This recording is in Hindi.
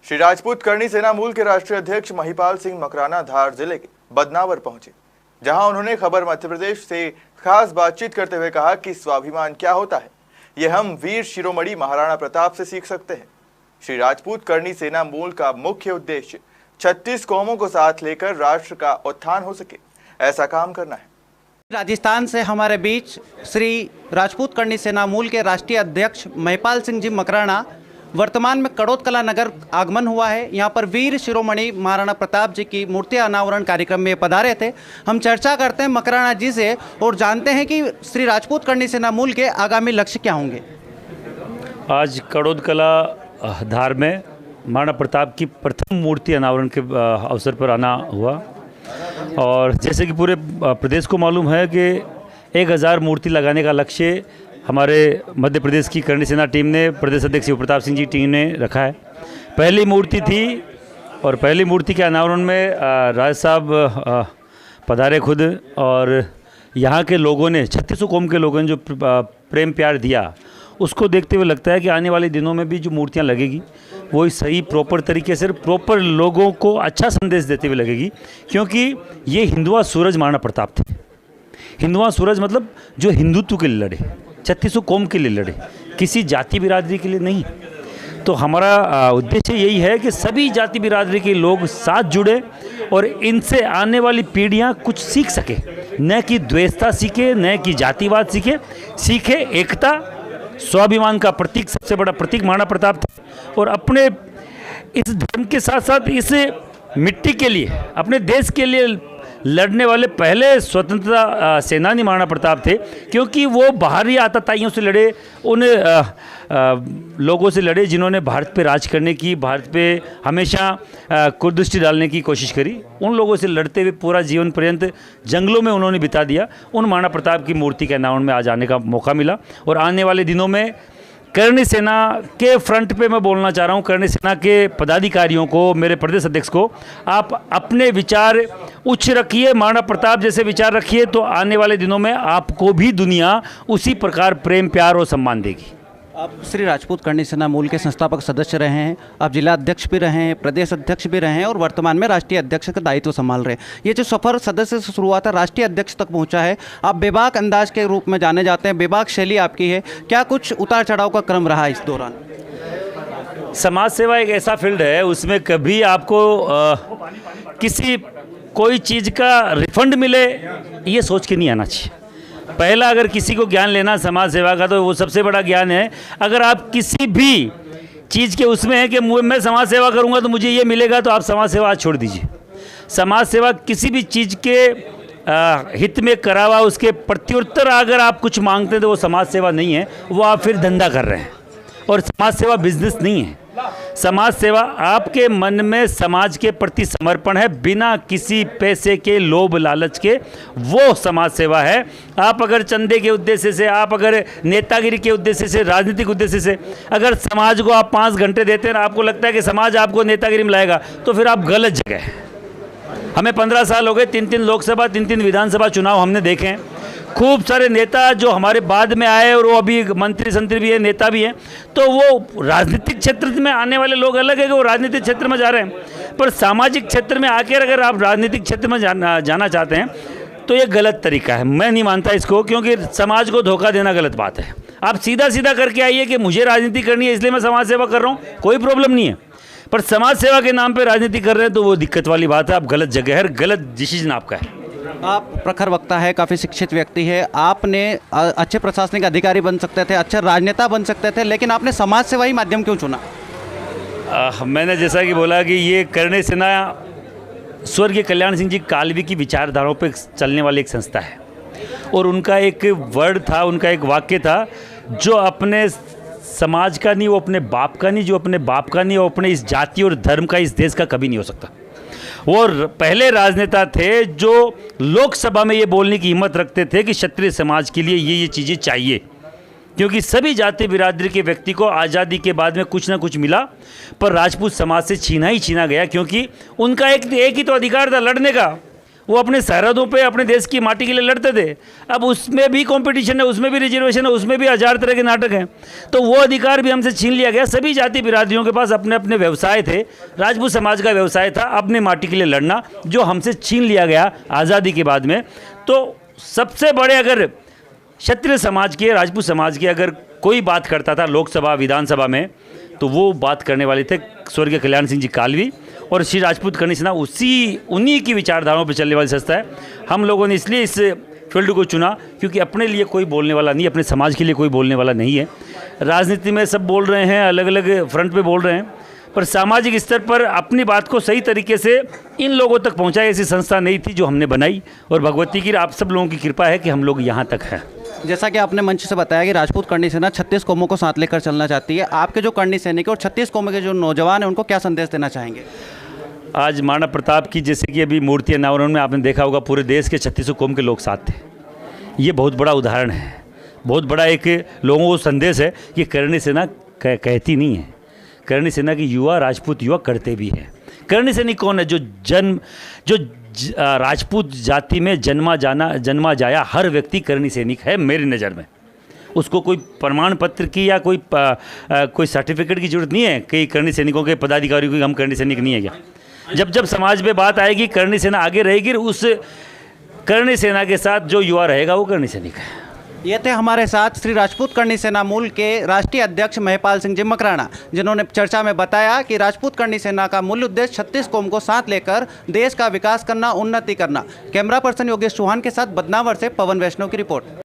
श्री राजपूत करनी सेना मूल के राष्ट्रीय अध्यक्ष महिपाल सिंह मकराना धार जिले के बदनावर पहुंचे, जहां उन्होंने खबर मध्य प्रदेश से खास बातचीत करते हुए कहा कि स्वाभिमान क्या होता है ये हम वीर शिरोमणि महाराणा प्रताप से सीख सकते हैं। श्री राजपूत करनी सेना मूल का मुख्य उद्देश्य 36 कौमों को साथ लेकर राष्ट्र का उत्थान हो सके, ऐसा काम करना है। राजस्थान से हमारे बीच श्री राजपूत करनी सेना मूल के राष्ट्रीय अध्यक्ष महिपाल सिंह जी मकराना वर्तमान में कड़ोदकला नगर आगमन हुआ है। यहाँ पर वीर शिरोमणि महाराणा प्रताप जी की मूर्ति अनावरण कार्यक्रम में पधारे थे। हम चर्चा करते हैं मकराना जी से और जानते हैं कि श्री राजपूत करनी सेना मूल के आगामी लक्ष्य क्या होंगे। आज कड़ोदकला धार में महाराणा प्रताप की प्रथम मूर्ति अनावरण के अवसर पर आना हुआ और जैसे कि पूरे प्रदेश को मालूम है कि 1000 मूर्ति लगाने का लक्ष्य हमारे मध्य प्रदेश की करनी सेना टीम ने, प्रदेश अध्यक्ष शिव प्रताप सिंह जी टीम ने रखा है। पहली मूर्ति थी और पहली मूर्ति के अनावरण में राज साहब पधारे खुद और यहाँ के लोगों ने 36 कौम के लोगों ने जो प्रेम प्यार दिया उसको देखते हुए लगता है कि आने वाले दिनों में भी जो मूर्तियाँ लगेगी वो सही प्रॉपर तरीके से प्रॉपर लोगों को अच्छा संदेश देते हुए लगेगी, क्योंकि ये हिंदुआ सूरज महाराणा प्रताप थे। हिंदुआ सूरज मतलब जो हिंदुत्व के लिए लड़े, 36 कौम के लिए लड़े, किसी जाति बिरादरी के लिए नहीं। तो हमारा उद्देश्य यही है कि सभी जाति बिरादरी के लोग साथ जुड़े और इनसे आने वाली पीढ़ियां कुछ सीख सके, न कि द्वेषता सीखे, न कि जातिवाद सीखे एकता। स्वाभिमान का प्रतीक, सबसे बड़ा प्रतीक महाराणा प्रताप था और अपने इस धर्म के साथ साथ इस मिट्टी के लिए, अपने देश के लिए लड़ने वाले पहले स्वतंत्रता सेनानी महाराणा प्रताप थे, क्योंकि वो बाहरी आतताइयों से लड़े, उन लोगों से लड़े जिन्होंने भारत पे राज करने की, भारत पे हमेशा कुदृष्टि डालने की कोशिश करी। उन लोगों से लड़ते हुए पूरा जीवन पर्यंत जंगलों में उन्होंने बिता दिया। उन महाराणा प्रताप की मूर्ति के अनावरण में आज आने का मौका मिला और आने वाले दिनों में करनी सेना के फ्रंट पे मैं बोलना चाह रहा हूँ, करनी सेना के पदाधिकारियों को, मेरे प्रदेश अध्यक्ष को, आप अपने विचार उच्च रखिए, महाराणा प्रताप जैसे विचार रखिए, तो आने वाले दिनों में आपको भी दुनिया उसी प्रकार प्रेम प्यार और सम्मान देगी। आप श्री राजपूत करनी सेना मूल के संस्थापक सदस्य रहे हैं, आप जिला अध्यक्ष भी रहे हैं, प्रदेश अध्यक्ष भी रहे हैं और वर्तमान में राष्ट्रीय अध्यक्ष का दायित्व संभाल रहे हैं। ये जो सफ़र सदस्य से शुरू हुआ था, राष्ट्रीय अध्यक्ष तक पहुंचा है। आप बेबाक अंदाज के रूप में जाने जाते हैं, बेबाक शैली आपकी है। क्या कुछ उतार चढ़ाव का क्रम रहा इस दौरान? समाज सेवा एक ऐसा फील्ड है, उसमें कभी आपको किसी कोई चीज़ का रिफंड मिले ये सोच के नहीं आना चाहिए। पहला अगर किसी को ज्ञान लेना समाज सेवा का तो वो सबसे बड़ा ज्ञान है, अगर आप किसी भी चीज़ के उसमें है कि मैं समाज सेवा करूंगा तो मुझे ये मिलेगा, तो आप समाज सेवा आज छोड़ दीजिए। समाज सेवा किसी भी चीज़ के हित में करा हुआ, उसके प्रत्युत्तर अगर आप कुछ मांगते हैं तो वो समाज सेवा नहीं है, वो आप फिर धंधा कर रहे हैं। और समाज सेवा बिजनेस नहीं है। समाज सेवा आपके मन में समाज के प्रति समर्पण है, बिना किसी पैसे के लोभ लालच के, वो समाज सेवा है। आप अगर चंदे के उद्देश्य से, आप अगर नेतागिरी के उद्देश्य से, राजनीतिक उद्देश्य से अगर समाज को आप 5 घंटे देते हैं, आपको लगता है कि समाज आपको नेतागिरी में लाएगा, तो फिर आप गलत जगह हैं। हमें 15 साल हो गए, 3-3 लोकसभा, 3-3 विधानसभा चुनाव हमने देखे हैं। खूब सारे नेता जो हमारे बाद में आए और वो अभी मंत्री संत्री भी है, नेता भी हैं, तो वो राजनीतिक क्षेत्र में आने वाले लोग अलग है कि वो राजनीतिक क्षेत्र में जा रहे हैं, पर सामाजिक क्षेत्र में आकर अगर आप राजनीतिक क्षेत्र में जाना चाहते हैं तो ये गलत तरीका है। मैं नहीं मानता इसको, क्योंकि समाज को धोखा देना गलत बात है। आप सीधा सीधा करके आइए कि मुझे राजनीति करनी है इसलिए मैं समाज सेवा कर रहा हूँ, कोई प्रॉब्लम नहीं है, पर समाज सेवा के नाम पर राजनीति कर रहे हैं तो वो दिक्कत वाली बात है। आप गलत जगह है, गलत डिसीजन आपका है। आप प्रखर वक्ता है, काफ़ी शिक्षित व्यक्ति है, आपने अच्छे प्रशासनिक अधिकारी बन सकते थे, अच्छे राजनेता बन सकते थे, लेकिन आपने समाज सेवा ही माध्यम क्यों चुना? मैंने जैसा कि बोला कि ये करनी सेना स्वर्गीय कल्याण सिंह जी कालवी की विचारधाराओं पर चलने वाली एक संस्था है और उनका एक वर्ड था, उनका एक वाक्य था, जो अपने समाज का नहीं, वो अपने बाप का नहीं, जो अपने बाप का नहीं, वो अपने इस जाति और धर्म का, इस देश का कभी नहीं हो सकता। वो पहले राजनेता थे जो लोकसभा में ये बोलने की हिम्मत रखते थे कि क्षत्रिय समाज के लिए ये चीज़ें चाहिए, क्योंकि सभी जाति बिरादरी के व्यक्ति को आज़ादी के बाद में कुछ ना कुछ मिला, पर राजपूत समाज से छीना ही छीना गया, क्योंकि उनका एक ही तो अधिकार था लड़ने का। वो अपने सरहदों पे अपने देश की माटी के लिए लड़ते थे। अब उसमें भी कंपटीशन है, उसमें भी रिजर्वेशन है, उसमें भी हजार तरह के नाटक हैं। तो वो अधिकार भी हमसे छीन लिया गया। सभी जाति बिरादरियों के पास अपने अपने व्यवसाय थे। राजपूत समाज का व्यवसाय था अपने माटी के लिए लड़ना, जो हमसे छीन लिया गया आज़ादी के बाद में। तो सबसे बड़े अगर क्षत्रिय समाज के, राजपूत समाज के अगर कोई बात करता था लोकसभा विधानसभा में, तो वो बात करने वाले थे स्वर्गीय कल्याण सिंह जी कालवी और श्री राजपूत करनी सेना। उन्हीं की विचारधाराओं पर चलने वाली संस्था है। हम लोगों ने इसलिए इस फील्ड को चुना क्योंकि अपने लिए कोई बोलने वाला नहीं, अपने समाज के लिए कोई बोलने वाला नहीं है। राजनीति में सब बोल रहे हैं, अलग अलग फ्रंट पे बोल रहे हैं, पर सामाजिक स्तर पर अपनी बात को सही तरीके से इन लोगों तक पहुंचाए ऐसी संस्था नहीं थी जो हमने बनाई। और भगवती की आप सब लोगों की कृपा है कि हम लोग यहाँ तक हैं। जैसा कि आपने मंच से बताया कि राजपूत करनी सेना 36 कौमों को साथ लेकर चलना चाहती है, आपके जो करनी सैनिक और 36 कौमों के जो नौजवान हैं उनको क्या संदेश देना चाहेंगे? आज महाराणा प्रताप की जैसे कि अभी मूर्ति अनावरण में आपने देखा होगा, पूरे देश के 36 कौम के लोग साथ थे। ये बहुत बड़ा उदाहरण है, बहुत बड़ा एक लोगों को संदेश है कि करनी सेना कहती नहीं है, करनी सेना की युवा राजपूत युवा करते भी हैं। करनी सैनिक कौन है? जो राजपूत जाति में जन्मा जाया हर व्यक्ति करनी सैनिक है मेरी नज़र में। उसको कोई प्रमाण पत्र की या कोई सर्टिफिकेट की जरूरत नहीं है कि करनी सैनिकों के पदाधिकारियों को हम करनी सैनिक नहीं है क्या। जब समाज में बात आएगी करनी सेना आगे रहेगी, उस करनी सेना के साथ जो युवा रहेगा वो करनी सैनिक है। ये थे हमारे साथ श्री राजपूत करनी सेना मूल के राष्ट्रीय अध्यक्ष महिपाल सिंह जी मकराना, जिन्होंने चर्चा में बताया कि राजपूत करनी सेना का मूल उद्देश्य 36 कौम को साथ लेकर देश का विकास करना, उन्नति करना। कैमरा पर्सन योगेश चौहान के साथ बदनावर से पवन वैष्णव की रिपोर्ट।